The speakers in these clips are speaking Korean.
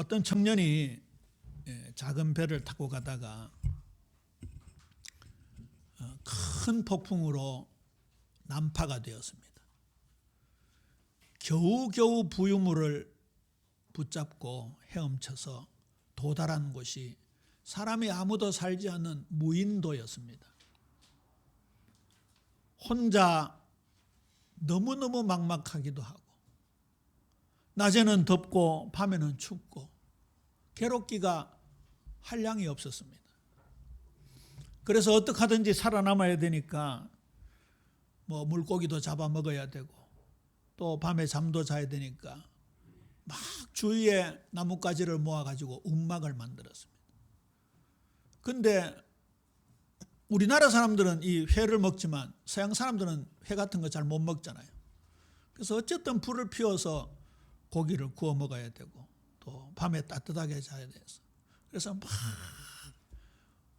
어떤 청년이 작은 배를 타고 가다가 큰 폭풍으로 난파가 되었습니다. 겨우겨우 부유물을 붙잡고 헤엄쳐서 도달한 곳이 사람이 아무도 살지 않는 무인도였습니다. 혼자 너무너무 막막하기도 하고, 낮에는 덥고 밤에는 춥고 괴롭기가 한량이 없었습니다. 그래서 어떻게 하든지 살아남아야 되니까 물고기도 잡아먹어야 되고, 또 밤에 잠도 자야 되니까 막 주위에 나뭇가지를 모아가지고 움막을 만들었습니다. 근데 우리나라 사람들은 이 회를 먹지만 서양 사람들은 회 같은 거 잘 못 먹잖아요. 그래서 어쨌든 불을 피워서 고기를 구워 먹어야 되고, 또 밤에 따뜻하게 자야 돼서, 그래서 막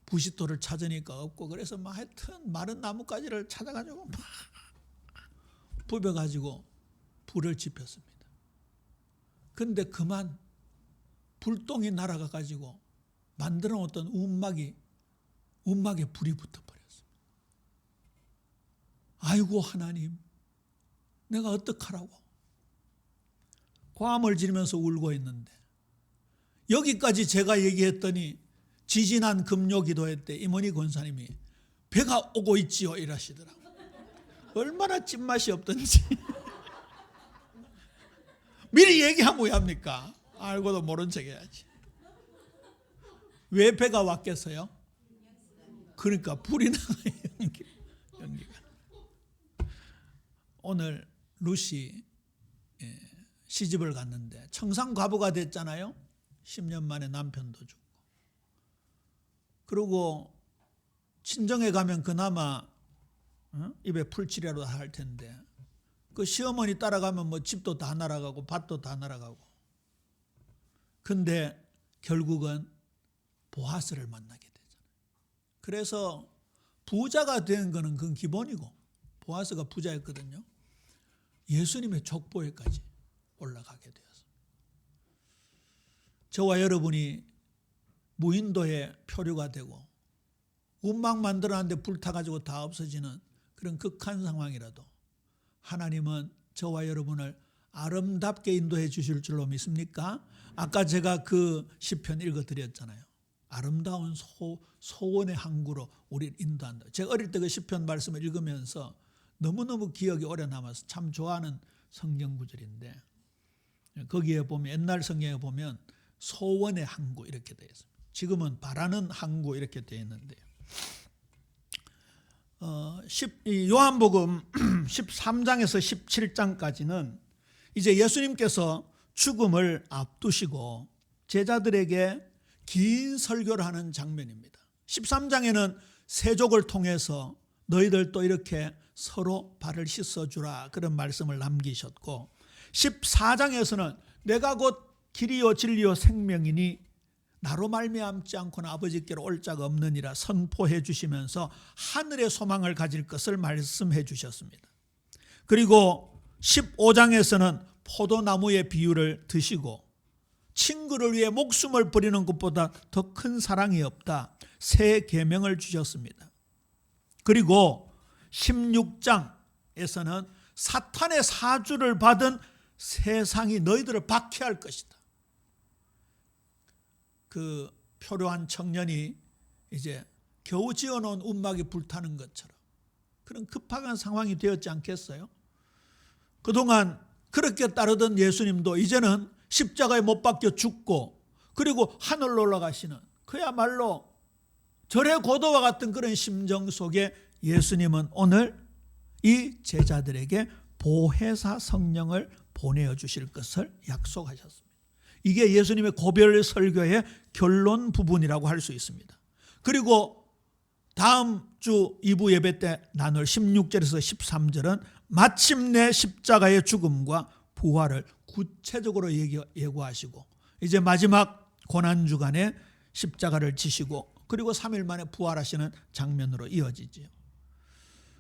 부싯돌을 찾으니까 없고, 그래서 막 하여튼 마른 나뭇가지를 찾아가지고 막 부벼가지고 불을 지폈습니다. 근데 그만 불똥이 날아가 가지고 만들어 놓던 움막에 불이 붙어버렸습니다. 아이고 하나님, 내가 어떡하라고 고함을 지르면서 울고 있는데, 여기까지 제가 얘기했더니 지지난 금요 기도회 때 이모니 권사님이 배가 오고 있지요 이러시더라고요. 얼마나 찐맛이 없던지. 미리 얘기하면 왜 합니까? 알고도 모른 척 해야지. 왜 배가 왔겠어요? 그러니까 불이 나가요. 연기가. 오늘 루시 시집을 갔는데 청산과부가 됐잖아요. 10년 만에 남편도 죽고. 그리고 친정에 가면 그나마 입에 풀칠이라도 할 텐데, 그 시어머니 따라가면 집도 다 날아가고 밭도 다 날아가고. 근데 결국은 보아스를 만나게 되잖아요. 그래서 부자가 된 거는 그건 기본이고, 보아스가 부자였거든요. 예수님의 족보에까지 올라가게 되었습니다. 저와 여러분이 무인도에 표류가 되고 움막 만들어놨는데 불타가지고 다 없어지는 그런 극한 상황이라도 하나님은 저와 여러분을 아름답게 인도해 주실 줄로 믿습니까? 아까 제가 그 시편 읽어드렸잖아요. 아름다운 소원의 항구로 우리를 인도한다. 제가 어릴 때 그 시편 말씀을 읽으면서 너무너무 기억이 오래 남아서 참 좋아하는 성경 구절인데, 거기에 보면, 옛날 성경에 보면 소원의 항구 이렇게 되어 있습니다. 지금은 바라는 항구 이렇게 되어 있는데요. 요한복음 13장에서 17장까지는 이제 예수님께서 죽음을 앞두시고 제자들에게 긴 설교를 하는 장면입니다. 13장에는 세족을 통해서 너희들도 이렇게 서로 발을 씻어주라, 그런 말씀을 남기셨고, 14장에서는 내가 곧 길이요 진리요 생명이니 나로 말미암지 않고는 아버지께로 올 자가 없느니라 선포해 주시면서 하늘의 소망을 가질 것을 말씀해 주셨습니다. 그리고 15장에서는 포도나무의 비유를 드시고 친구를 위해 목숨을 버리는 것보다 더 큰 사랑이 없다, 새 계명을 주셨습니다. 그리고 16장에서는 사탄의 사주를 받은 세상이 너희들을 박해할 것이다. 그 표류한 청년이 이제 겨우 지어놓은 움막이 불타는 것처럼 그런 급박한 상황이 되었지 않겠어요? 그동안 그렇게 따르던 예수님도 이제는 십자가에 못 박혀 죽고, 그리고 하늘로 올라가시는, 그야말로 절의 고도와 같은 그런 심정 속에 예수님은 오늘 이 제자들에게 보혜사 성령을 보내어 주실 것을 약속하셨습니다. 이게 예수님의 고별 설교의 결론 부분이라고 할 수 있습니다. 그리고 다음 주 2부 예배 때 나눌 16절에서 13절은 마침내 십자가의 죽음과 부활을 구체적으로 예고하시고, 이제 마지막 고난주간에 십자가를 지시고 그리고 3일 만에 부활하시는 장면으로 이어지지요.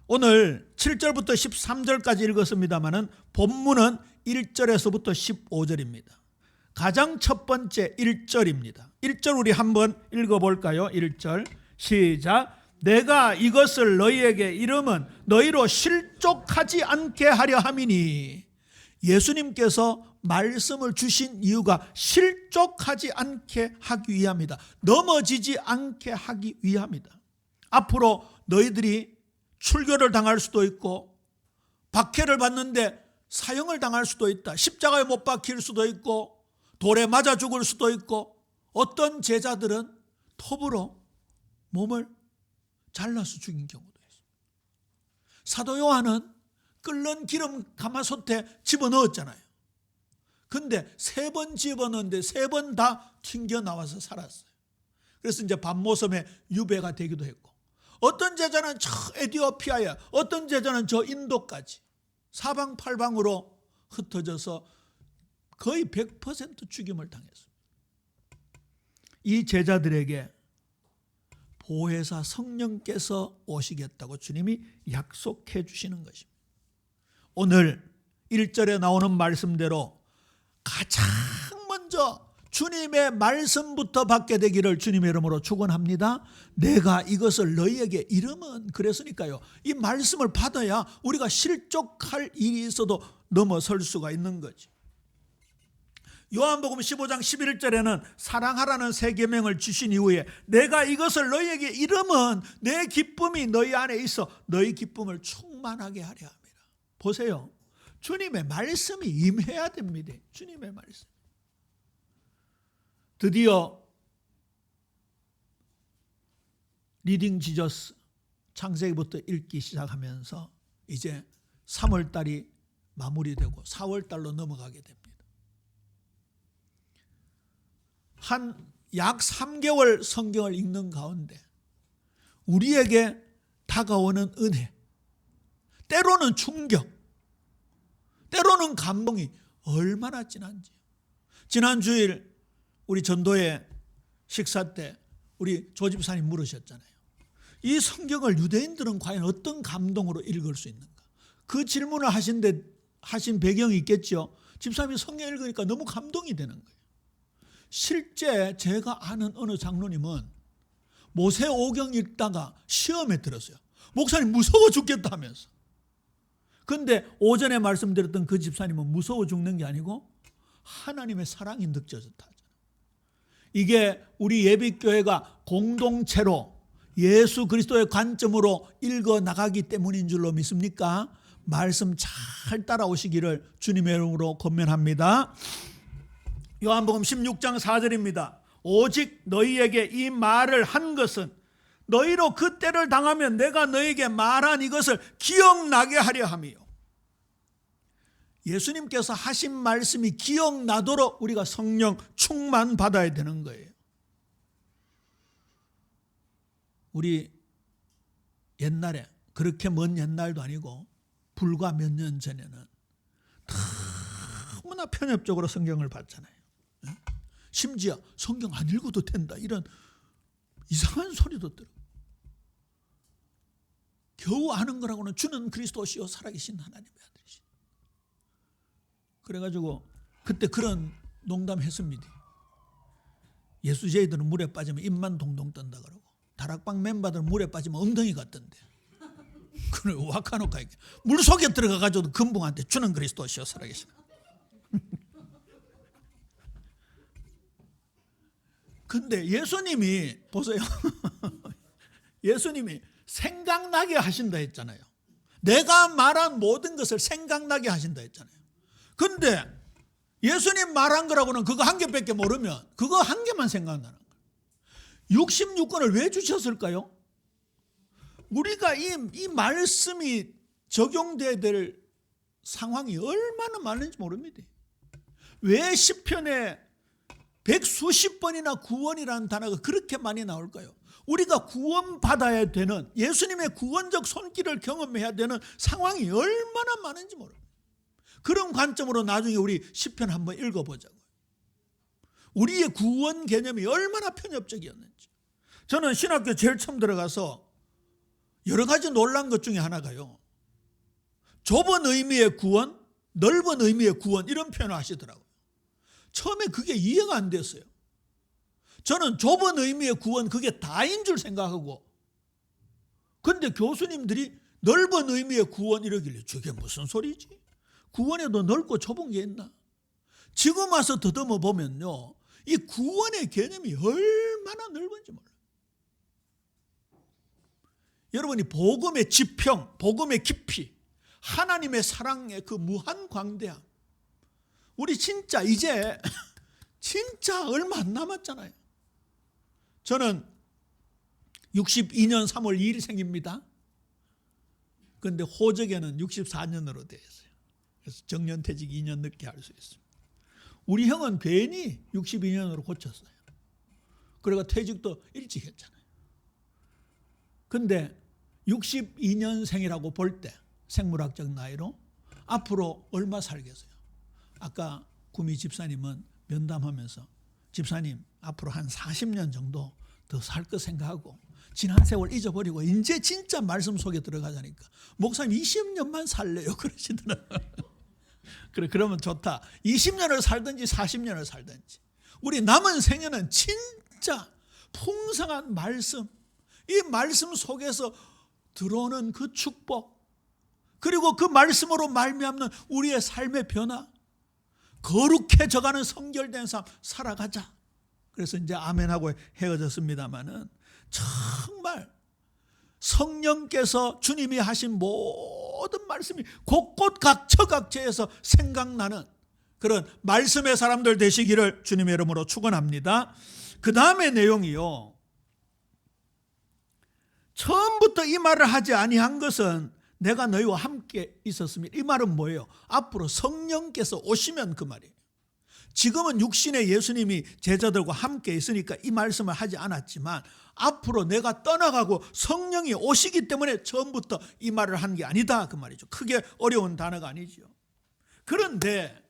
오늘 7절부터 13절까지 읽었습니다마는 본문은 1절에서부터 15절입니다. 가장 첫 번째 1절입니다. 1절 우리 한번 읽어볼까요? 1절 시작. 내가 이것을 너희에게 이름은 너희로 실족하지 않게 하려 함이니. 예수님께서 말씀을 주신 이유가 실족하지 않게 하기 위함이다. 넘어지지 않게 하기 위함이다. 앞으로 너희들이 출교를 당할 수도 있고 박해를 받는데 사형을 당할 수도 있다. 십자가에 못 박힐 수도 있고 돌에 맞아 죽을 수도 있고 어떤 제자들은 톱으로 몸을 잘라서 죽인 경우도 있습니다. 사도 요한은 끓는 기름 가마솥에 집어넣었잖아요. 근데 3번 집어넣었는데 3번 다 튕겨나와서 살았어요. 그래서 이제 밤모섬에 유배가 되기도 했고, 어떤 제자는 저 에티오피아에, 어떤 제자는 저 인도까지 사방팔방으로 흩어져서 거의 100% 죽임을 당했습니다. 이 제자들에게 보혜사 성령께서 오시겠다고 주님이 약속해 주시는 것입니다. 오늘 1절에 나오는 말씀대로 가장 먼저 주님의 말씀부터 받게 되기를 주님의 이름으로 축원합니다. 내가 이것을 너희에게 이름은, 그랬으니까요, 이 말씀을 받아야 우리가 실족할 일이 있어도 넘어설 수가 있는 거지. 요한복음 15장 11절에는 사랑하라는 3계명을 주신 이후에 내가 이것을 너희에게 이름은 내 기쁨이 너희 안에 있어 너희 기쁨을 충만하게 하려 합니다. 보세요. 주님의 말씀이 임해야 됩니다. 주님의 말씀. 드디어 리딩 지저스 창세기부터 읽기 시작하면서 이제 3월달이 마무리되고 4월달로 넘어가게 됩니다. 한 약 3개월 성경을 읽는 가운데 우리에게 다가오는 은혜, 때로는 충격, 때로는 감동이 얼마나 진한지. 지난 주일 우리 전도회 식사 때 우리 조집사님 물으셨잖아요. 이 성경을 유대인들은 과연 어떤 감동으로 읽을 수 있는가? 그 질문을 하신 배경이 있겠죠. 집사님이 성경 읽으니까 너무 감동이 되는 거예요. 실제 제가 아는 어느 장로님은 모세 오경 읽다가 시험에 들었어요. 목사님 무서워 죽겠다 하면서. 그런데 오전에 말씀드렸던 그 집사님은 무서워 죽는 게 아니고 하나님의 사랑이 느껴졌다. 이게 우리 예비교회가 공동체로 예수 그리스도의 관점으로 읽어나가기 때문인 줄로 믿습니까? 말씀 잘 따라오시기를 주님의 이름으로 권면합니다. 요한복음 16장 4절입니다. 오직 너희에게 이 말을 한 것은 너희로 그 때를 당하면 내가 너희에게 말한 이것을 기억나게 하려 함이요. 예수님께서 하신 말씀이 기억나도록 우리가 성령 충만 받아야 되는 거예요. 우리 옛날에, 그렇게 먼 옛날도 아니고 불과 몇 년 전에는 너무나 편협적으로 성경을 봤잖아요. 심지어 성경 안 읽어도 된다 이런 이상한 소리도 들어. 겨우 아는 거라고는 주는 그리스도시요 살아계신 하나님의 아들이시. 그래가지고 그때 그런 농담했습니다. 예수제이들은 물에 빠지면 입만 동동 뜬다 그러고 다락방 멤버들은 물에 빠지면 엉덩이 같던데. 그걸 와카노카 물속에 들어가가지고 금붕한테 주는 그리스도시요 살아계신. 근데 예수님이 보세요. 예수님이 생각나게 하신다 했잖아요. 내가 말한 모든 것을 생각나게 하신다 했잖아요. 근데 예수님 말한 거라고는 그거 한 개밖에 모르면 그거 한 개만 생각나는 거예요. 66권을 왜 주셨을까요? 우리가 이 말씀이 적용돼야 될 상황이 얼마나 많은지 모릅니다. 왜 시편에 100수십 번이나 구원이라는 단어가 그렇게 많이 나올까요? 우리가 구원받아야 되는, 예수님의 구원적 손길을 경험해야 되는 상황이 얼마나 많은지 모릅니다. 그런 관점으로 나중에 우리 시편 한번 읽어보자고요. 우리의 구원 개념이 얼마나 편협적이었는지. 저는 신학교 제일 처음 들어가서 여러 가지 놀란 것 중에 하나가요, 좁은 의미의 구원, 넓은 의미의 구원 이런 표현을 하시더라고요. 처음에 그게 이해가 안 됐어요. 저는 좁은 의미의 구원 그게 다인 줄 생각하고, 근데 교수님들이 넓은 의미의 구원 이러길래 저게 무슨 소리지? 구원에도 넓고 좁은 게 있나? 지금 와서 더듬어 보면요, 이 구원의 개념이 얼마나 넓은지 몰라요. 여러분이 복음의 지평, 복음의 깊이, 하나님의 사랑의 그 무한 광대함, 우리 진짜 이제 진짜 얼마 안 남았잖아요. 저는 62년 3월 2일 생입니다. 그런데 호적에는 64년으로 되어 있어요. 그래서 정년퇴직 2년 늦게 할 수 있습니다. 우리 형은 괜히 62년으로 고쳤어요. 그리고 퇴직도 일찍 했잖아요. 그런데 62년생이라고 볼 때 생물학적 나이로 앞으로 얼마 살겠어요? 아까 구미 집사님은 면담하면서 집사님 앞으로 한 40년 정도 더 살 거 생각하고 지난 세월 잊어버리고 이제 진짜 말씀 속에 들어가자니까 목사님 20년만 살래요 그러시더라고요. 그래, 그러면 좋다. 20년을 살든지 40년을 살든지 우리 남은 생애는 진짜 풍성한 말씀, 이 말씀 속에서 들어오는 그 축복, 그리고 그 말씀으로 말미암는 우리의 삶의 변화, 거룩해져가는 성결된 삶 살아가자. 그래서 이제 아멘하고 헤어졌습니다마는 정말 성령께서 주님이 하신 모든 말씀이 곳곳 각처각처에서 생각나는 그런 말씀의 사람들 되시기를 주님의 이름으로 축원합니다. 그 다음의 내용이요, 처음부터 이 말을 하지 아니한 것은 내가 너희와 함께 있었으면, 이 말은 뭐예요? 앞으로 성령께서 오시면 그 말이에요. 지금은 육신의 예수님이 제자들과 함께 있으니까 이 말씀을 하지 않았지만 앞으로 내가 떠나가고 성령이 오시기 때문에 처음부터 이 말을 한 게 아니다 그 말이죠. 크게 어려운 단어가 아니죠. 그런데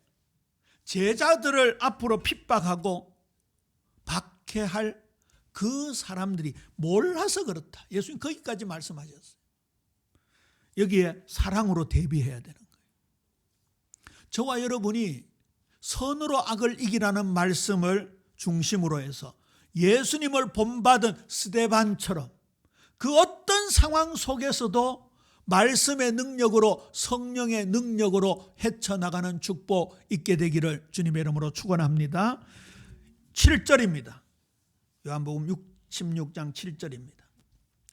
제자들을 앞으로 핍박하고 박해할 그 사람들이 몰라서 그렇다. 예수님 거기까지 말씀하셨어요. 여기에 사랑으로 대비해야 되는 거예요. 저와 여러분이 선으로 악을 이기라는 말씀을 중심으로 해서 예수님을 본받은 스데반처럼 그 어떤 상황 속에서도 말씀의 능력으로, 성령의 능력으로 헤쳐나가는 축복 있게 되기를 주님의 이름으로 축원합니다. 7절입니다. 요한복음 16장 7절입니다.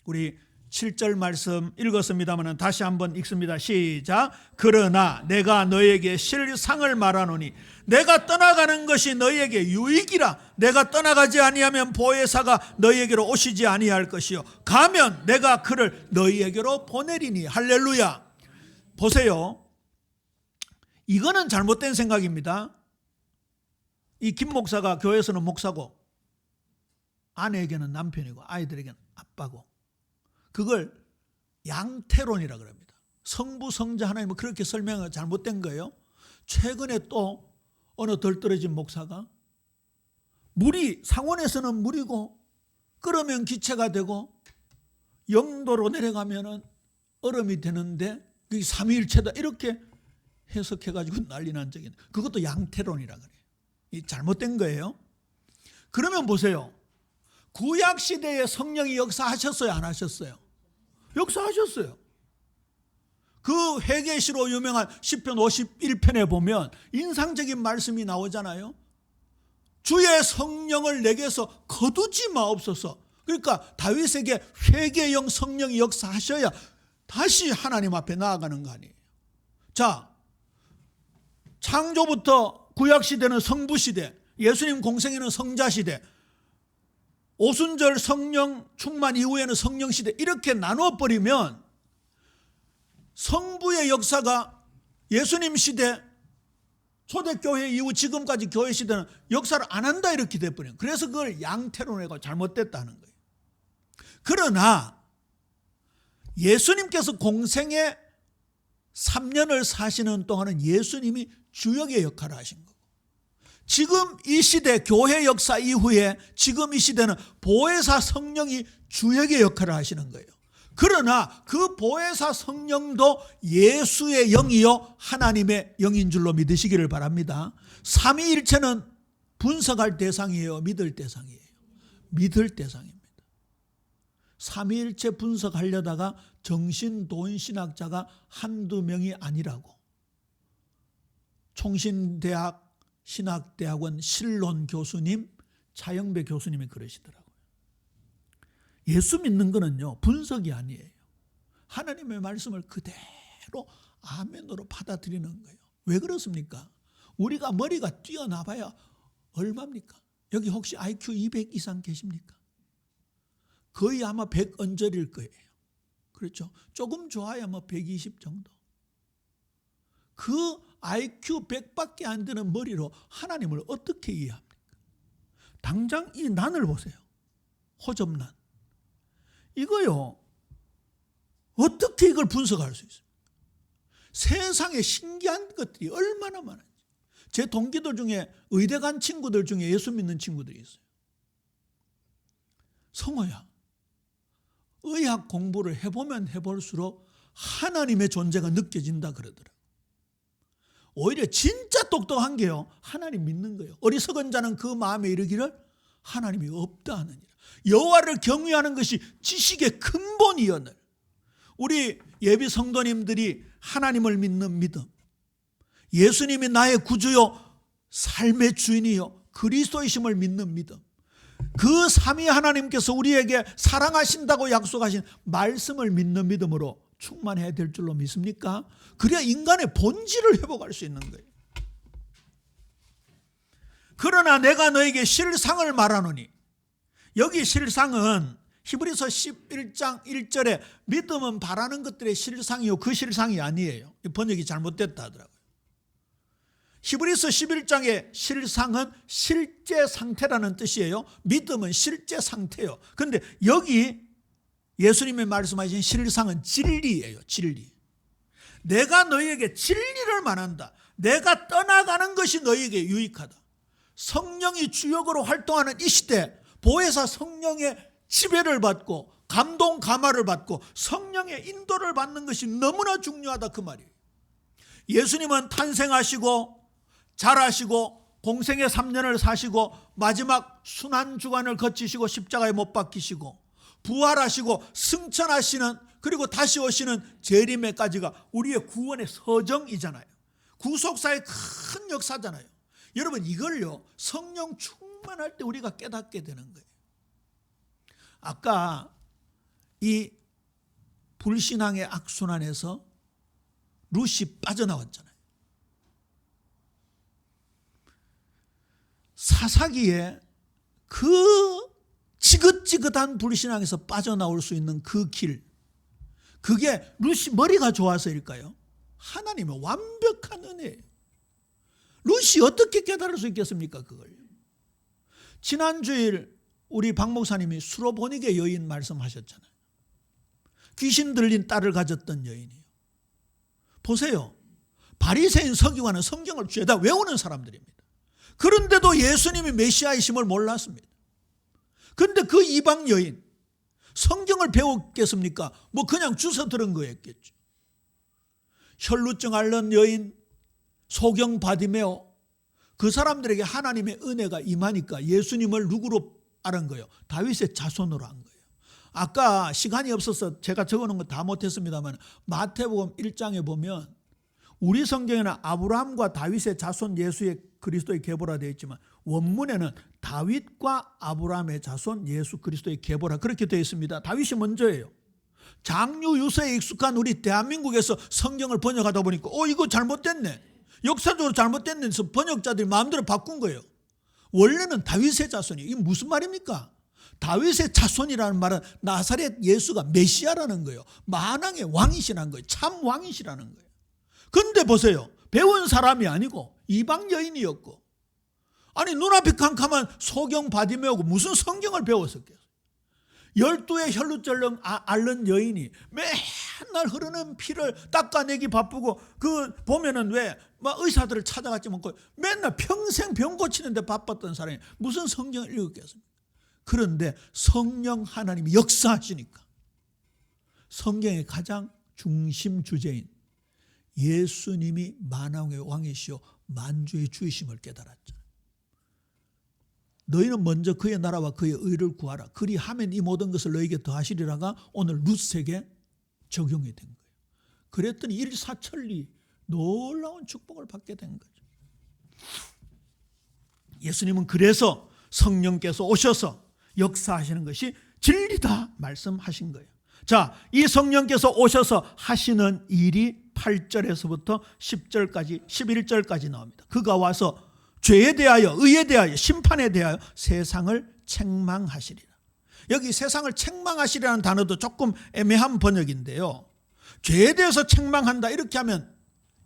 우리 7절 말씀 읽었습니다만 다시 한번 읽습니다. 시작. 그러나 내가 너에게 실상을 말하노니 내가 떠나가는 것이 너에게 유익이라. 내가 떠나가지 아니하면 보혜사가 너희에게로 오시지 아니할 것이요 가면 내가 그를 너희에게로 보내리니. 할렐루야. 보세요, 이거는 잘못된 생각입니다. 이 김 목사가 교회에서는 목사고 아내에게는 남편이고 아이들에게는 아빠고, 그걸 양태론이라 그럽니다. 성부 성자 하나님은 그렇게 설명을 잘못된 거예요. 최근에 또 어느 덜 떨어진 목사가 물이 상온에서는 물이고 끓으면 기체가 되고 영도로 내려가면 얼음이 되는데 그게 삼위일체다 이렇게 해석해가지고 난리 난 적이 있는데 그것도 양태론이라 그래요. 이 잘못된 거예요. 그러면 보세요, 구약시대에 성령이 역사하셨어요 안 하셨어요? 역사하셨어요. 그 회개시로 유명한 시편 51편에 보면 인상적인 말씀이 나오잖아요. 주의 성령을 내게서 거두지 마옵소서. 그러니까 다윗에게 회개형 성령이 역사하셔야 다시 하나님 앞에 나아가는 거 아니에요. 자, 창조부터 구약시대는 성부시대, 예수님 공생애는 성자시대, 오순절 성령 충만 이후에는 성령시대, 이렇게 나눠버리면 성부의 역사가 예수님 시대, 초대교회 이후 지금까지 교회 시대는 역사를 안 한다 이렇게 돼버려요. 그래서 그걸 양태론해가 잘못됐다는 거예요. 그러나 예수님께서 공생애 3년을 사시는 동안은 예수님이 주역의 역할을 하신 거고, 지금 이 시대 교회 역사 이후에 지금 이 시대는 보혜사 성령이 주역의 역할을 하시는 거예요. 그러나 그 보혜사 성령도 예수의 영이요 하나님의 영인 줄로 믿으시기를 바랍니다. 삼위일체는 분석할 대상이에요? 믿을 대상이에요? 믿을 대상입니다. 삼위일체 분석하려다가 정신돈신학자가 한두 명이 아니라고 총신대학 신학대학원 실론 교수님 차영배 교수님이 그러시더라고요. 예수 믿는 거는요, 분석이 아니에요. 하나님의 말씀을 그대로 아멘으로 받아들이는 거예요. 왜 그렇습니까? 우리가 머리가 뛰어나 봐야 얼마입니까? 여기 혹시 IQ 200 이상 계십니까? 거의 아마 100 언저리일 거예요. 그렇죠? 조금 좋아야 뭐 120 정도. 그 IQ 100밖에 안 되는 머리로 하나님을 어떻게 이해합니까? 당장 이 난을 보세요. 호접난. 이거요. 어떻게 이걸 분석할 수 있어요? 세상에 신기한 것들이 얼마나 많아요. 제 동기들 중에 의대 간 친구들 중에 예수 믿는 친구들이 있어요. 성호야, 의학 공부를 해보면 해볼수록 하나님의 존재가 느껴진다 그러더라고요. 오히려 진짜 똑똑한 게요, 하나님 믿는 거예요. 어리석은 자는 그 마음에 이르기를 하나님이 없다 하느니라. 여호와를 경외하는 것이 지식의 근본이여늘. 우리 예비 성도님들이 하나님을 믿는 믿음, 예수님이 나의 구주요 삶의 주인이요 그리스도이심을 믿는 믿음, 그 삼위 하나님께서 우리에게 사랑하신다고 약속하신 말씀을 믿는 믿음으로 충만해야 될 줄로 믿습니까? 그래야 인간의 본질을 회복할 수 있는 거예요. 그러나 내가 너에게 실상을 말하노니, 여기 실상은 히브리서 11장 1절에 믿음은 바라는 것들의 실상이요 그 실상이 아니에요. 번역이 잘못됐다 하더라고요. 히브리서 11장의 실상은 실제 상태라는 뜻이에요. 믿음은 실제 상태예요. 그런데 여기 예수님이 말씀하신 실상은 진리예요. 진리. 내가 너희에게 진리를 말한다. 내가 떠나가는 것이 너희에게 유익하다. 성령이 주역으로 활동하는 이 시대, 보혜사 성령의 지배를 받고 감동 감화를 받고 성령의 인도를 받는 것이 너무나 중요하다 그 말이에요. 예수님은 탄생하시고 자라시고 공생의 3년을 사시고 마지막 순환주간을 거치시고 십자가에 못 박히시고 부활하시고 승천하시는, 그리고 다시 오시는 재림에까지가 우리의 구원의 서정이잖아요. 구속사의 큰 역사잖아요. 여러분, 이걸요 성령 충만할 때 우리가 깨닫게 되는 거예요. 아까 이 불신앙의 악순환에서 룻이 빠져나왔잖아요. 사사기에 그 지긋지긋한 불신앙에서 빠져나올 수 있는 그 길, 그게 룻이 머리가 좋아서일까요? 하나님의 완벽한 은혜예요. 룻이 어떻게 깨달을 수 있겠습니까? 그걸. 지난주일 우리 박 목사님이 수로보니게 여인 말씀하셨잖아요. 귀신 들린 딸을 가졌던 여인이에요. 보세요. 바리새인 서기관은 성경을 죄다 외우는 사람들입니다. 그런데도 예수님이 메시아이심을 몰랐습니다. 그런데 그 이방 여인, 성경을 배웠겠습니까? 뭐 그냥 주워 들은 거였겠죠. 혈루증 앓는 여인, 소경 바디메오, 그 사람들에게 하나님의 은혜가 임하니까 예수님을 누구로 알은 거예요? 다윗의 자손으로 한 거예요. 아까 시간이 없어서 제가 적어놓은 거 다 못했습니다만 마태복음 1장에 보면 우리 성경에는 아브라함과 다윗의 자손 예수의 그리스도의 계보라 되어 있지만 원문에는 다윗과 아브라함의 자손 예수 그리스도의 계보라 그렇게 되어 있습니다. 다윗이 먼저예요. 장유 유서에 익숙한 우리 대한민국에서 성경을 번역하다 보니까 이거 잘못됐네, 역사적으로 잘못됐네 해서 번역자들이 마음대로 바꾼 거예요. 원래는 다윗의 자손이, 이게 무슨 말입니까? 다윗의 자손이라는 말은 나사렛 예수가 메시아라는 거예요. 만왕의 왕이시라는 거예요. 참 왕이시라는 거예요. 그런데 보세요. 배운 사람이 아니고 이방 여인이었고, 아니 눈앞이 캄캄한 소경 바디메오고 무슨 성경을 배웠었겠어요. 12의 혈루증 앓는 여인이 맨날 흐르는 피를 닦아내기 바쁘고, 그 보면은 왜 막 의사들을 찾아갔지 않고 맨날 평생 병 고치는데 바빴던 사람이 무슨 성경을 읽었겠습니까? 그런데 성령 하나님이 역사하시니까 성경의 가장 중심 주제인 예수님이 만왕의 왕이시오 만주의 주이심을 깨달았죠. 너희는 먼저 그의 나라와 그의 의를 구하라. 그리하면 이 모든 것을 너희에게 더하시리라가 오늘 룻에게 적용이 된 거예요. 그랬더니 일사천리 놀라운 축복을 받게 된 거죠. 예수님은 그래서 성령께서 오셔서 역사하시는 것이 진리다 말씀하신 거예요. 자, 이 성령께서 오셔서 하시는 일이 8절에서부터 10절까지 11절까지 나옵니다. 그가 와서 죄에 대하여 의에 대하여 심판에 대하여 세상을 책망하시리라. 여기 세상을 책망하시리라는 단어도 조금 애매한 번역인데요. 죄에 대해서 책망한다 이렇게 하면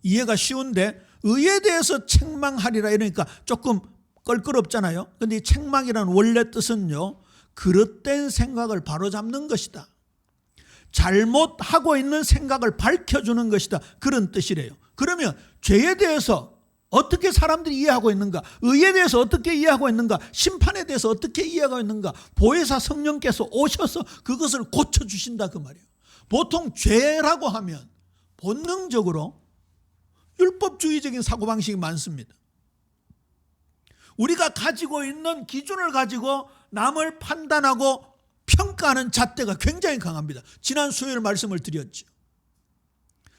이해가 쉬운데 의에 대해서 책망하리라 이러니까 조금 껄끄럽잖아요. 그런데 이 책망이라는 원래 뜻은요, 그릇된 생각을 바로잡는 것이다. 잘못하고 있는 생각을 밝혀주는 것이다. 그런 뜻이래요. 그러면 죄에 대해서 어떻게 사람들이 이해하고 있는가, 의에 대해서 어떻게 이해하고 있는가, 심판에 대해서 어떻게 이해하고 있는가, 보혜사 성령께서 오셔서 그것을 고쳐주신다 그 말이에요. 보통 죄라고 하면 본능적으로 율법주의적인 사고방식이 많습니다. 우리가 가지고 있는 기준을 가지고 남을 판단하고 평가하는 잣대가 굉장히 강합니다. 지난 수요일 말씀을 드렸죠.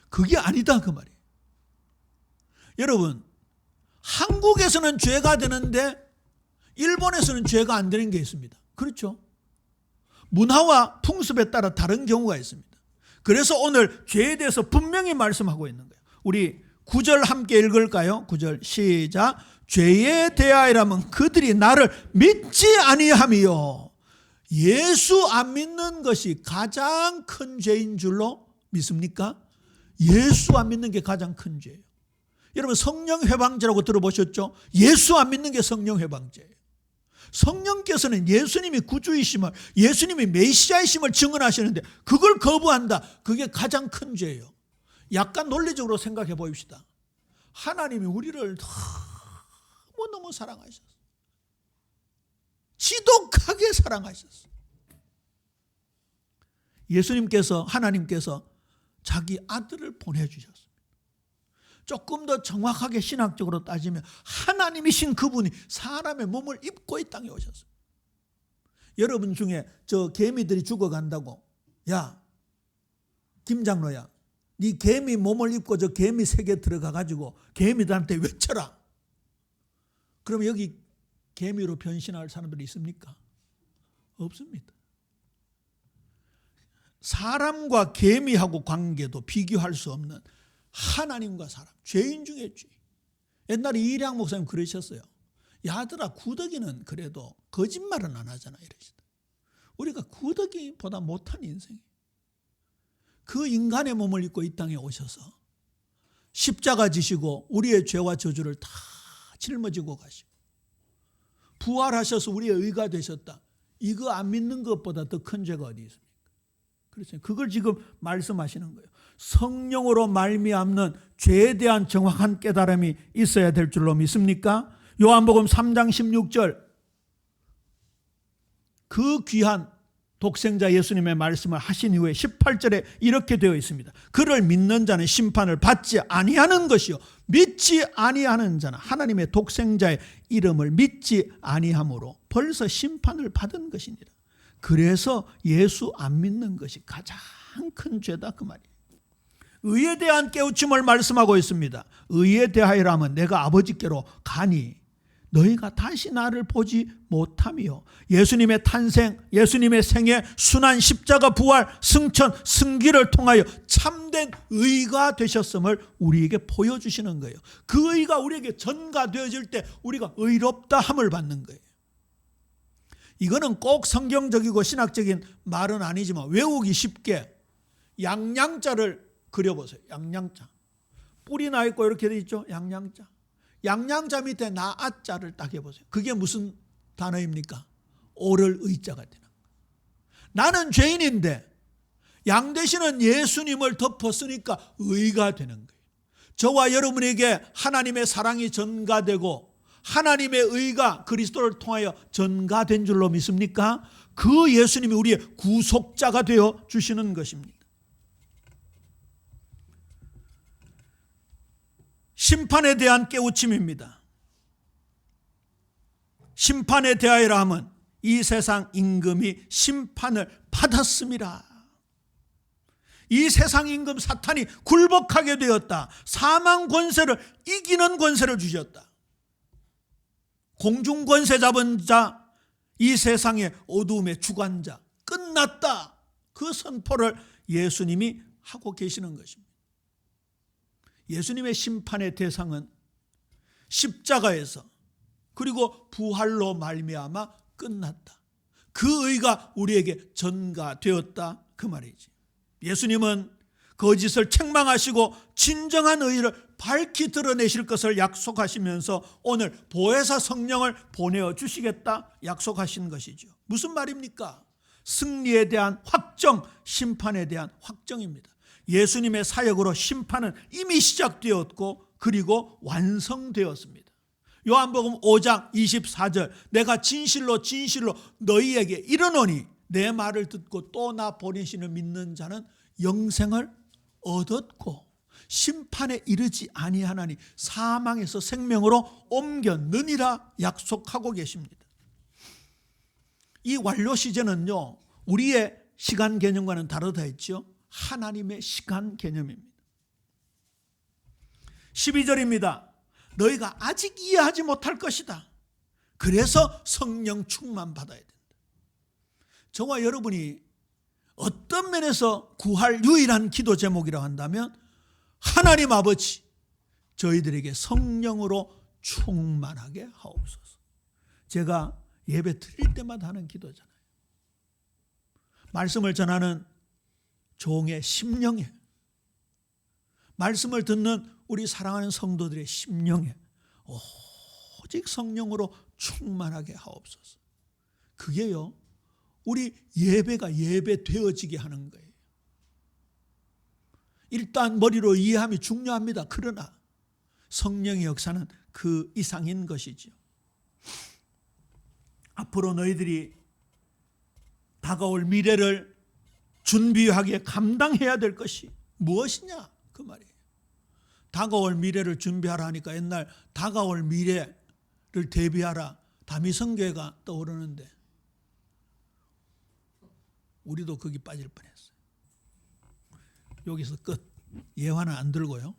그게 아니다 그 말이에요. 여러분, 한국에서는 죄가 되는데 일본에서는 죄가 안 되는 게 있습니다. 그렇죠? 문화와 풍습에 따라 다른 경우가 있습니다. 그래서 오늘 죄에 대해서 분명히 말씀하고 있는 거예요. 우리 9절 함께 읽을까요? 9절 시작. 죄에 대하여라면 그들이 나를 믿지 아니함이요. 예수 안 믿는 것이 가장 큰 죄인 줄로 믿습니까? 예수 안 믿는 게 가장 큰 죄예요. 여러분 성령 회방죄라고 들어보셨죠? 예수 안 믿는 게 성령 회방죄예요. 성령께서는 예수님이 구주이심을, 예수님이 메시아이심을 증언하시는데 그걸 거부한다. 그게 가장 큰 죄예요. 약간 논리적으로 생각해 보입시다. 하나님이 우리를 너무 사랑하셨어요. 지독하게 사랑하셨어요. 예수님께서, 하나님께서 자기 아들을 보내주셨습니다. 조금 더 정확하게 신학적으로 따지면 하나님이신 그분이 사람의 몸을 입고 이 땅에 오셨어요. 여러분 중에 저 개미들이 죽어간다고, 야 김장로야, 네 개미 몸을 입고 저 개미 세계 들어가 가지고 개미들한테 외쳐라. 그럼 여기 개미로 변신할 사람들이 있습니까? 없습니다. 사람과 개미하고 관계도 비교할 수 없는 하나님과 사람, 죄인 중에 죄인. 옛날에 이량 목사님 그러셨어요. 야들아, 구더기는 그래도 거짓말은 안 하잖아 이러시다. 우리가 구더기보다 못한 인생이에요. 그 인간의 몸을 입고 이 땅에 오셔서 십자가 지시고 우리의 죄와 저주를 다 짊어지고 가시고 부활하셔서 우리의 의가 되셨다. 이거 안 믿는 것보다 더 큰 죄가 어디 있습니까? 그렇죠. 그걸 지금 말씀하시는 거예요. 성령으로 말미암는 죄에 대한 정확한 깨달음이 있어야 될 줄로 믿습니까? 요한복음 3장 16절, 그 귀한 독생자 예수님의 말씀을 하신 이후에 18절에 이렇게 되어 있습니다. 그를 믿는 자는 심판을 받지 아니하는 것이요 믿지 아니하는 자는 하나님의 독생자의 이름을 믿지 아니함으로 벌써 심판을 받은 것이니라. 그래서 예수 안 믿는 것이 가장 큰 죄다 그 말이에요. 의에 대한 깨우침을 말씀하고 있습니다. 의에 대하여라면 내가 아버지께로 가니 너희가 다시 나를 보지 못하며, 예수님의 탄생, 예수님의 생애, 순환, 십자가, 부활, 승천, 승기를 통하여 참된 의가 되셨음을 우리에게 보여주시는 거예요. 그 의가 우리에게 전가되어질 때 우리가 의롭다 함을 받는 거예요. 이거는 꼭 성경적이고 신학적인 말은 아니지만 외우기 쉽게 양양자를 그려보세요. 양양자. 뿔이 나 있고 이렇게 돼 있죠. 양양자. 양양자 밑에 나아자를 딱 해보세요. 그게 무슨 단어입니까? 오를 의자가 되는 거예요. 나는 죄인인데 양 되시는 예수님을 덮었으니까 의가 되는 거예요. 저와 여러분에게 하나님의 사랑이 전가되고 하나님의 의가 그리스도를 통하여 전가된 줄로 믿습니까? 그 예수님이 우리의 구속자가 되어 주시는 것입니다. 심판에 대한 깨우침입니다. 심판에 대하여라 하면 이 세상 임금이 심판을 받았음이라. 이 세상 임금 사탄이 굴복하게 되었다. 사망 권세를 이기는 권세를 주셨다. 공중 권세 잡은 자, 이 세상의 어두움의 주관자, 끝났다. 그 선포를 예수님이 하고 계시는 것입니다. 예수님의 심판의 대상은 십자가에서 그리고 부활로 말미암아 끝났다. 그 의가 우리에게 전가되었다, 그 말이지. 예수님은 거짓을 책망하시고 진정한 의를 밝히 드러내실 것을 약속하시면서 오늘 보혜사 성령을 보내어 주시겠다 약속하신 것이죠. 무슨 말입니까? 승리에 대한 확정, 심판에 대한 확정입니다. 예수님의 사역으로 심판은 이미 시작되었고 그리고 완성되었습니다. 요한복음 5장 24절, 내가 진실로 진실로 너희에게 이르노니 내 말을 듣고 또 나 보내시는 믿는 자는 영생을 얻었고 심판에 이르지 아니하나니 사망에서 생명으로 옮겼느니라 약속하고 계십니다. 이 완료 시제는요, 우리의 시간 개념과는 다르다 했죠. 하나님의 시간 개념입니다. 12절입니다. 너희가 아직 이해하지 못할 것이다. 그래서 성령 충만 받아야 된다. 저와 여러분이 어떤 면에서 구할 유일한 기도 제목이라고 한다면 하나님 아버지, 저희들에게 성령으로 충만하게 하옵소서. 제가 예배 드릴 때마다 하는 기도잖아요. 말씀을 전하는 종의 심령에, 말씀을 듣는 우리 사랑하는 성도들의 심령에 오직 성령으로 충만하게 하옵소서. 그게요, 우리 예배가 예배되어지게 하는 거예요. 일단 머리로 이해함이 중요합니다. 그러나 성령의 역사는 그 이상인 것이죠. 앞으로 너희들이 다가올 미래를 준비하기에 감당해야 될 것이 무엇이냐, 그 말이에요. 다가올 미래를 준비하라 하니까 옛날 다가올 미래를 대비하라 다미성교회가 떠오르는데 우리도 거기 빠질 뻔했어요. 여기서 끝. 예화는 안 들고요.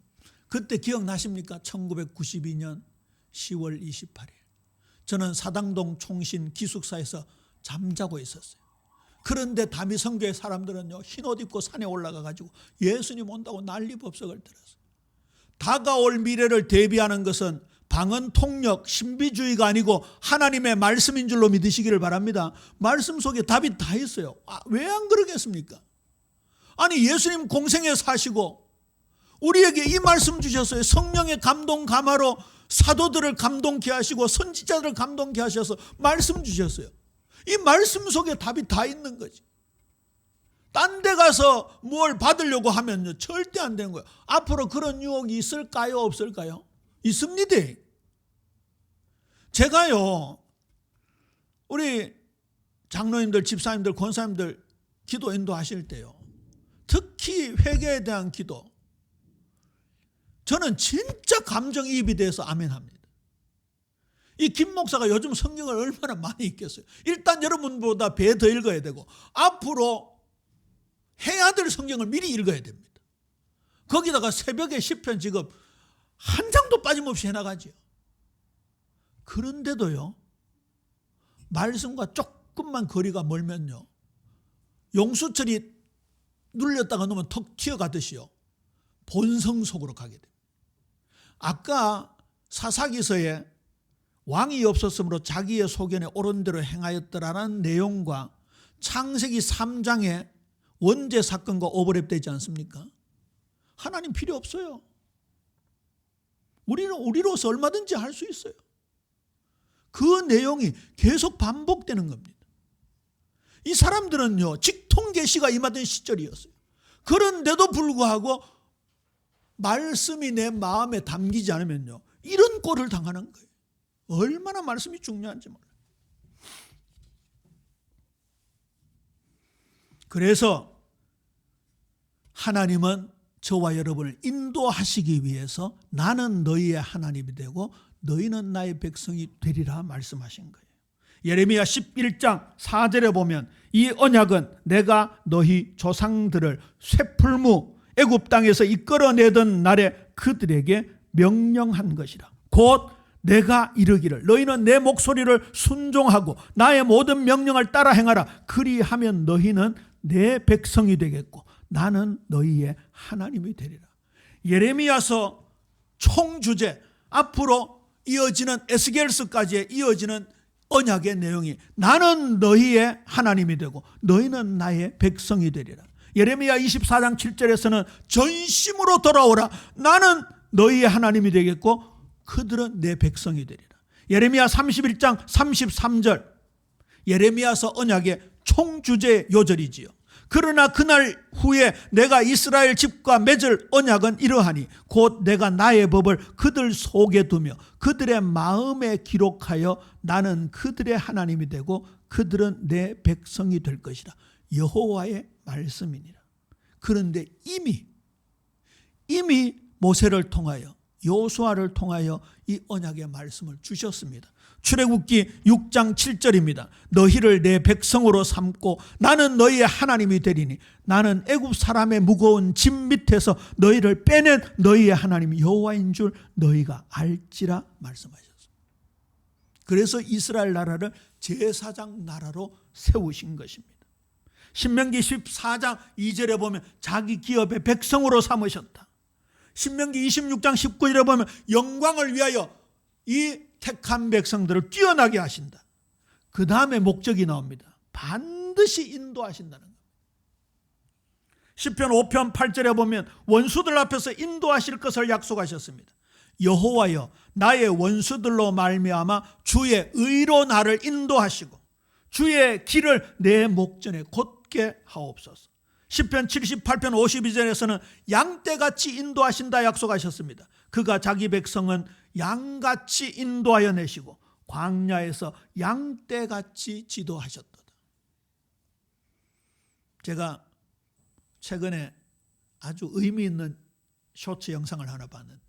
그때 기억나십니까? 1992년 10월 28일 저는 사당동 총신 기숙사에서 잠자고 있었어요. 그런데 다미성교회 사람들은요, 흰옷 입고 산에 올라가가지고 예수님 온다고 난리법석을 들었어요. 다가올 미래를 대비하는 것은 방언통역, 신비주의가 아니고 하나님의 말씀인 줄로 믿으시기를 바랍니다. 말씀 속에 답이 다 있어요. 왜 안 그러겠습니까? 아니, 예수님 공생에 사시고 우리에게 이 말씀 주셨어요. 성령의 감동 감화로 사도들을 감동케 하시고 선지자들을 감동케 하셔서 말씀 주셨어요. 이 말씀 속에 답이 다 있는 거지. 딴 데 가서 뭘 받으려고 하면요, 절대 안 되는 거예요. 앞으로 그런 유혹이 있을까요, 없을까요? 있습니다. 제가요, 우리 장로님들, 집사님들, 권사님들 기도 인도하실 때요, 특히 회개에 대한 기도, 저는 진짜 감정이입이 돼서 아멘합니다. 이 김 목사가 요즘 성경을 얼마나 많이 읽겠어요. 일단 여러분보다 배 더 읽어야 되고 앞으로 해야 될 성경을 미리 읽어야 됩니다. 거기다가 새벽에 시편 지금 한 장도 빠짐없이 해나가죠. 그런데도요, 말씀과 조금만 거리가 멀면요, 용수철이 눌렸다가 놓으면 턱 튀어가듯이요, 본성 속으로 가게 됩니다. 아까 사사기서에 왕이 없었으므로 자기의 소견에 옳은 대로 행하였더라는 내용과 창세기 3장의 원죄 사건과 오버랩되지 않습니까? 하나님 필요 없어요. 우리로서 얼마든지 할 수 있어요. 그 내용이 계속 반복되는 겁니다. 이 사람들은요, 직통계시가 임하던 시절이었어요. 그런데도 불구하고 말씀이 내 마음에 담기지 않으면요, 이런 꼴을 당하는 거예요. 얼마나 말씀이 중요한지 몰라요. 그래서 하나님은 저와 여러분을 인도하시기 위해서 나는 너희의 하나님이 되고 너희는 나의 백성이 되리라 말씀하신 거예요. 예레미야 11장 4절에 보면 이 언약은 내가 너희 조상들을 쇠풀무 애굽 땅에서 이끌어내던 날에 그들에게 명령한 것이라. 곧 내가 이르기를 너희는 내 목소리를 순종하고 나의 모든 명령을 따라 행하라. 그리하면 너희는 내 백성이 되겠고 나는 너희의 하나님이 되리라. 예레미야서 총주제, 앞으로 이어지는 에스겔서까지 이어지는 언약의 내용이 나는 너희의 하나님이 되고 너희는 나의 백성이 되리라. 예레미야 24장 7절에서는 전심으로 돌아오라. 나는 너희의 하나님이 되겠고 그들은 내 백성이 되리라. 예레미야 31장 33절, 예레미야서 언약의 총주제 요절이지요. 그러나 그날 후에 내가 이스라엘 집과 맺을 언약은 이러하니 곧 내가 나의 법을 그들 속에 두며 그들의 마음에 기록하여 나는 그들의 하나님이 되고 그들은 내 백성이 될 것이라. 여호와의 말씀이니라. 그런데 이미 모세를 통하여 여호수아를 통하여 이 언약의 말씀을 주셨습니다. 출애굽기 6장 7절입니다. 너희를 내 백성으로 삼고 나는 너희의 하나님이 되리니 나는 애굽 사람의 무거운 짐 밑에서 너희를 빼낸 너희의 하나님 여호와인 줄 너희가 알지라 말씀하셨습니다. 그래서 이스라엘 나라를 제사장 나라로 세우신 것입니다. 신명기 14장 2절에 보면 자기 기업의 백성으로 삼으셨다. 신명기 26장 19절에 보면 영광을 위하여 이 택한 백성들을 뛰어나게 하신다. 그 다음에 목적이 나옵니다. 반드시 인도하신다는 겁니다. 시편 5편 8절에 보면 원수들 앞에서 인도하실 것을 약속하셨습니다. 여호와여 나의 원수들로 말미암아 주의 의로 나를 인도하시고 주의 길을 내 목전에 곧게 하옵소서. 시편 78편 52절에서는 양떼같이 인도하신다 약속하셨습니다. 그가 자기 백성은 양같이 인도하여 내시고 광야에서 양떼같이 지도하셨도다. 제가 최근에 아주 의미 있는 쇼츠 영상을 하나 봤는데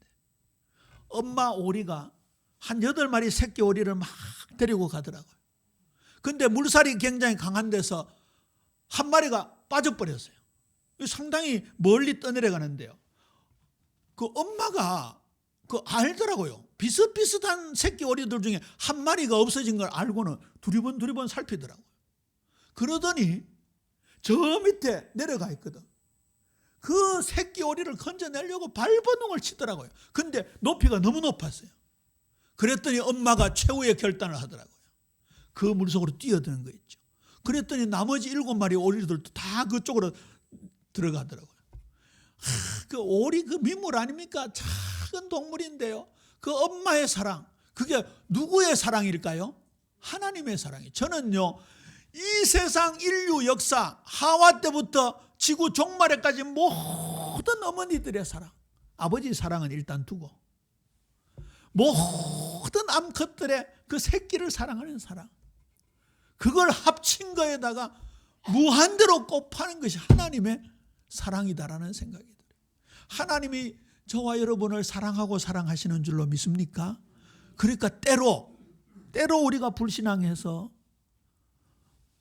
엄마 오리가 한 8마리 새끼 오리를 막 데리고 가더라고요. 근데 물살이 굉장히 강한 데서 한 마리가 빠져버렸어요. 상당히 멀리 떠내려가는데요. 그 엄마가 알더라고요. 비슷비슷한 새끼 오리들 중에 한 마리가 없어진 걸 알고는 두리번 살피더라고요. 그러더니 저 밑에 내려가 있거든. 그 새끼 오리를 건져내려고 발버둥을 치더라고요. 근데 높이가 너무 높았어요. 그랬더니 엄마가 최후의 결단을 하더라고요. 그 물속으로 뛰어드는 거 있죠. 그랬더니 나머지 7마리 오리들도 다 그쪽으로 들어가더라고요. 그 오리 그 민물 아닙니까? 작은 동물인데요. 그 엄마의 사랑, 그게 누구의 사랑일까요? 하나님의 사랑이. 저는요, 이 세상 인류 역사 하와 때부터 지구 종말에까지 모든 어머니들의 사랑, 아버지 사랑은 일단 두고 모든 암컷들의 그 새끼를 사랑하는 사랑, 그걸 합친 거에다가 무한대로 곱하는 것이 하나님의 사랑이다라는 생각이 들어요. 하나님이 저와 여러분을 사랑하고 사랑하시는 줄로 믿습니까? 그러니까 때로 우리가 불신앙해서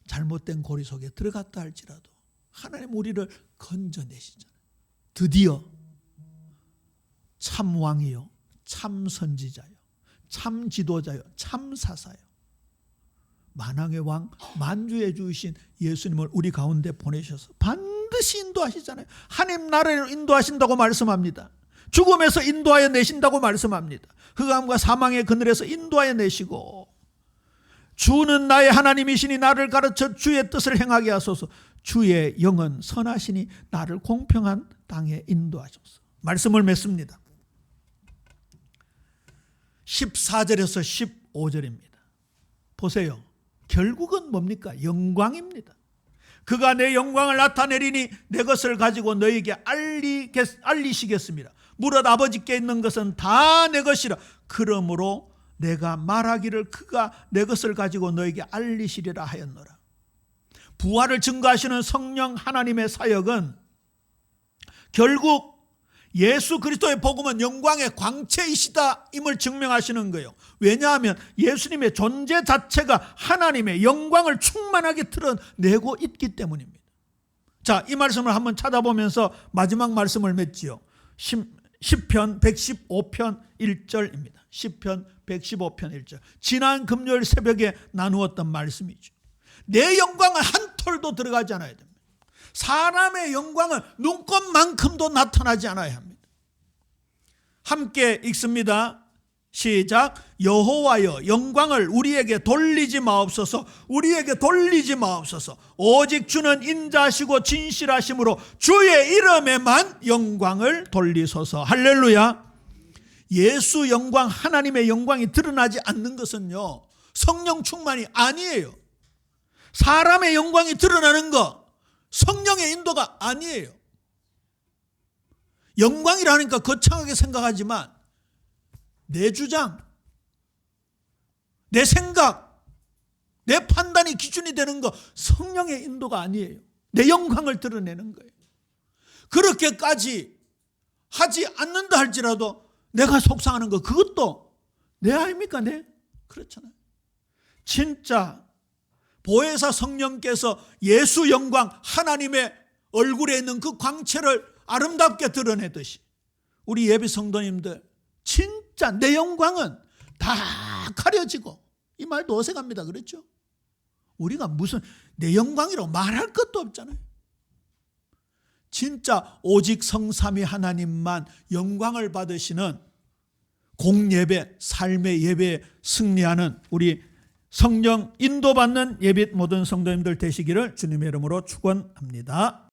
잘못된 고리 속에 들어갔다 할지라도 하나님 우리를 건져내시잖아요. 드디어 참 왕이요, 참 선지자요, 참 지도자요, 참 사사요, 만왕의 왕, 만주의 주이신 예수님을 우리 가운데 보내셔서 반드시 인도하시잖아요. 하나님 나라를 인도하신다고 말씀합니다. 죽음에서 인도하여 내신다고 말씀합니다. 흑암과 사망의 그늘에서 인도하여 내시고 주는 나의 하나님이시니 나를 가르쳐 주의 뜻을 행하게 하소서. 주의 영은 선하시니 나를 공평한 땅에 인도하소서. 말씀을 맺습니다. 14절에서 15절입니다. 보세요. 결국은 뭡니까? 영광입니다. 그가 내 영광을 나타내리니 내 것을 가지고 너에게 알리시겠습니다. 무릇 아버지께 있는 것은 다 내 것이라. 그러므로 내가 말하기를 그가 내 것을 가지고 너에게 알리시리라 하였노라. 부활을 증거하시는 성령 하나님의 사역은 결국 예수 그리스도의 복음은 영광의 광채이시다 임을 증명하시는 거예요. 왜냐하면 예수님의 존재 자체가 하나님의 영광을 충만하게 드러내고 있기 때문입니다. 자, 이 말씀을 한번 찾아보면서 마지막 말씀을 맺지요. 시편 115편 1절입니다. 시편 115편 1절. 지난 금요일 새벽에 나누었던 말씀이죠. 내 영광은 한 톨도 들어가지 않아야 됩니다. 사람의 영광은 눈꽃만큼도 나타나지 않아야 합니다. 함께 읽습니다. 시작. 여호와여 영광을 우리에게 돌리지 마옵소서. 우리에게 돌리지 마옵소서. 오직 주는 인자시고 진실하심으로 주의 이름에만 영광을 돌리소서. 할렐루야. 예수 영광, 하나님의 영광이 드러나지 않는 것은요, 성령 충만이 아니에요. 사람의 영광이 드러나는 거 성령의 인도가 아니에요. 영광이라니까 거창하게 생각하지만 내 주장, 내 생각, 내 판단이 기준이 되는 거 성령의 인도가 아니에요. 내 영광을 드러내는 거예요. 그렇게까지 하지 않는다 할지라도 내가 속상하는 거 그것도 내 아닙니까? 내? 그렇잖아요. 진짜 보혜사 성령께서 예수 영광, 하나님의 얼굴에 있는 그 광채를 아름답게 드러내듯이 우리 예비 성도님들 진짜 내 영광은 다 가려지고, 이 말도 어색합니다. 그렇죠? 우리가 무슨 내 영광이라고 말할 것도 없잖아요. 진짜 오직 성삼위 하나님만 영광을 받으시는 공예배, 삶의 예배에 승리하는 우리 성령 인도받는 예빛 모든 성도님들 되시기를 주님의 이름으로 축원합니다.